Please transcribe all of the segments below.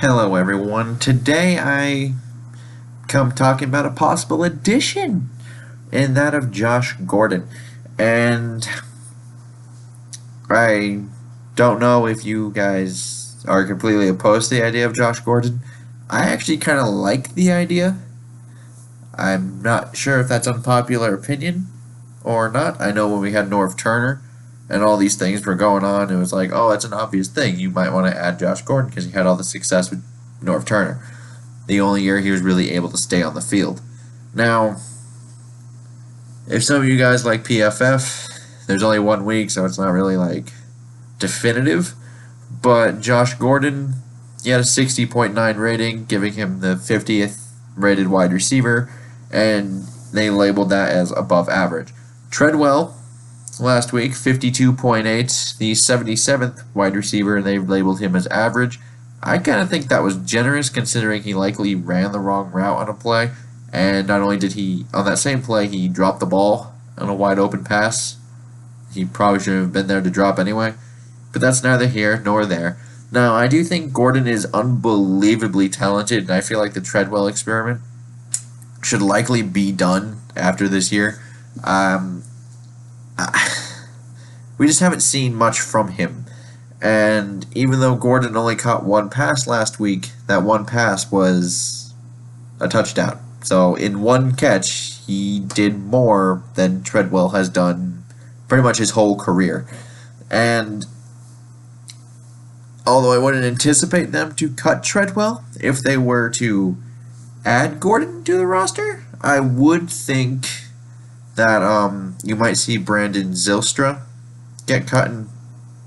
Hello everyone. Today I come talking about a possible addition, and that of Josh Gordon. And I don't know if you guys are completely opposed to the idea of Josh Gordon. I actually kind of like the idea. I'm not sure if that's unpopular opinion or not. I know when we had Norv Turner and all these things were going on, it was like, oh, that's an obvious thing. You might want to add Josh Gordon because he had all the success with Norv Turner. The only year he was really able to stay on the field. Now, if some of you guys like PFF, there's only 1 week, so it's not really like definitive. But Josh Gordon, he had a 60.9 rating, giving him the 50th rated wide receiver, and they labeled that as above average. Treadwell, last week, 52.8, the 77th wide receiver, and they labeled him as average. I kind of think that was generous considering he likely ran the wrong route on a play, and not only did he, on that same play, he dropped the ball on a wide open pass. He probably shouldn't have been there to drop anyway, but that's neither here nor there. Now, I do think Gordon is unbelievably talented, and I feel like the Treadwell experiment should likely be done after this year. We just haven't seen much from him. And even though Gordon only caught one pass last week, that one pass was a touchdown. So in one catch, he did more than Treadwell has done pretty much his whole career. And although I wouldn't anticipate them to cut Treadwell, if they were to add Gordon to the roster, I would think that you might see Brandon Zylstra get cut and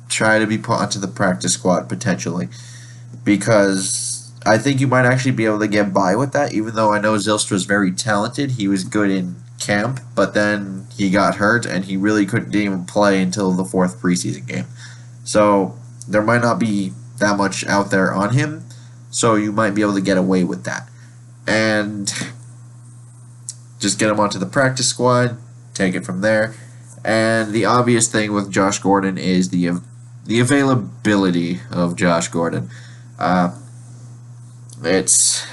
try to be put onto the practice squad potentially, because I think you might actually be able to get by with that, even though I know Zylstra is very talented. He was good in camp, but then he got hurt and he really couldn't even play until the 4th preseason game. So there might not be that much out there on him, so you might be able to get away with that. And just get him onto the practice squad, take it from there. And the obvious thing with Josh Gordon is the availability of Josh Gordon. It's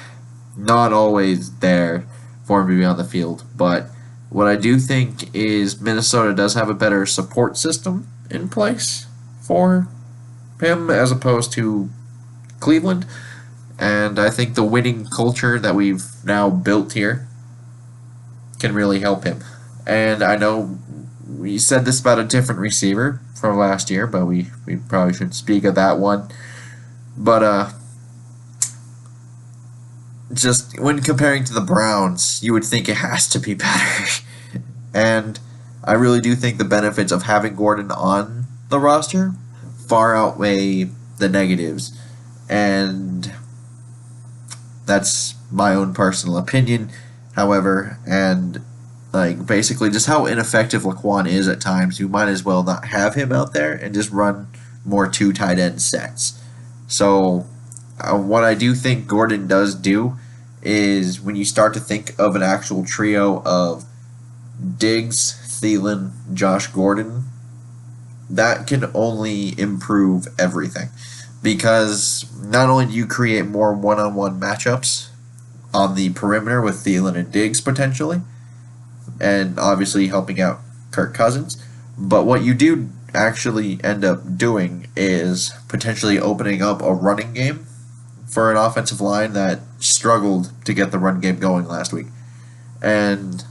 not always there for him to be on the field, but what I do think is Minnesota does have a better support system in place for him as opposed to Cleveland, and I think the winning culture that we've now built here can really help him. And I know we said this about a different receiver from last year, but we probably shouldn't speak of that one. But just when comparing to the Browns, you would think it has to be better. And I really do think the benefits of having Gordon on the roster far outweigh the negatives. And that's my own personal opinion, however, and like basically just how ineffective Laquan is at times, you might as well not have him out there and just run more 2 tight end sets. So what I do think Gordon does do is when you start to think of an actual trio of Diggs, Thielen, Josh Gordon, that can only improve everything, because not only do you create more one-on-one matchups on the perimeter with Thielen and Diggs potentially, and obviously helping out Kirk Cousins, but what you do actually end up doing is potentially opening up a running game for an offensive line that struggled to get the run game going last week. And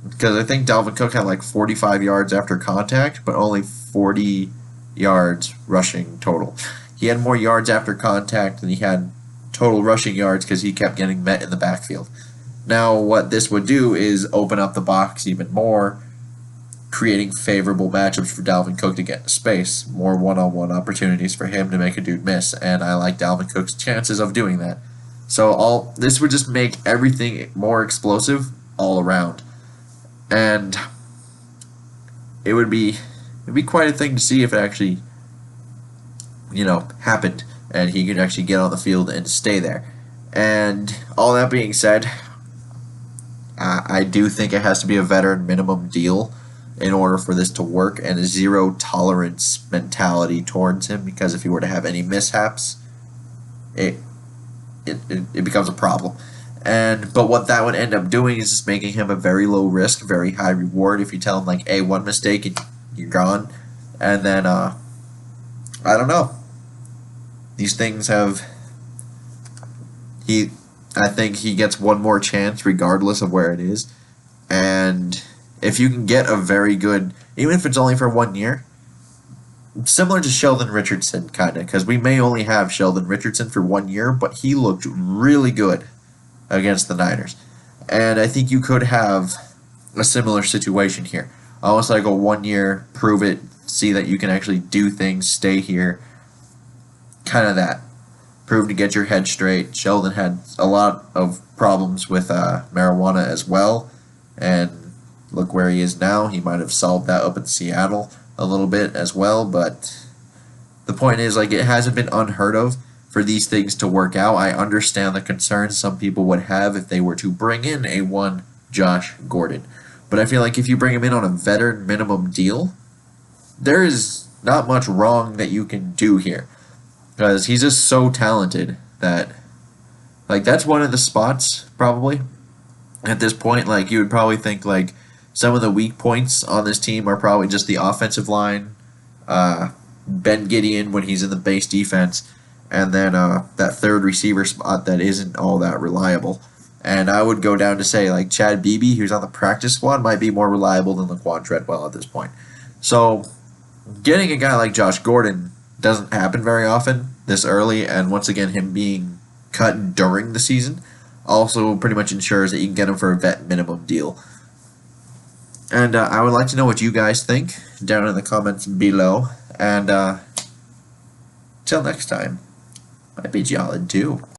because I think Dalvin Cook had like 45 yards after contact, but only 40 yards rushing total. He had more yards after contact than he had total rushing yards because he kept getting met in the backfield. Now, what this would do is open up the box even more, creating favorable matchups for Dalvin Cook to get into space, more one-on-one opportunities for him to make a dude miss, and I like Dalvin Cook's chances of doing that. So this would just make everything more explosive all around, and it would be quite a thing to see if it actually, happened, and he could actually get on the field and stay there. And all that being said, I do think it has to be a veteran minimum deal in order for this to work, and a zero tolerance mentality towards him, because if he were to have any mishaps, it it becomes a problem. But what that would end up doing is just making him a very low risk, very high reward. If you tell him like, "Hey, one mistake and you're gone," and then I don't know. These things have he. I think he gets one more chance regardless of where it is, and if you can get a very good, even if it's only for 1 year, similar to Sheldon Richardson, kind of, because we may only have Sheldon Richardson for 1 year, but he looked really good against the Niners. And I think you could have a similar situation here. Almost like a 1 year, prove it, see that you can actually do things, stay here. Kind of that. Prove to get your head straight. Sheldon had a lot of problems with marijuana as well. And look where he is now. He might have solved that up in Seattle a little bit as well. But the point is, like, it hasn't been unheard of for these things to work out. I understand the concerns some people would have if they were to bring in a one Josh Gordon. But I feel like if you bring him in on a veteran minimum deal, there is not much wrong that you can do here. Because he's just so talented that, like, that's one of the spots, probably, at this point. Like, you would probably think, like, some of the weak points on this team are probably just the offensive line, Ben Gideon when he's in the base defense, and then that third receiver spot that isn't all that reliable. And I would go down to say, like, Chad Beebe, who's on the practice squad, might be more reliable than Laquan Treadwell at this point. So, getting a guy like Josh Gordon doesn't happen very often this early, and once again, him being cut during the season also pretty much ensures that you can get him for a vet minimum deal. And I would like to know what you guys think down in the comments below. And till next time, I bid y'all adieu.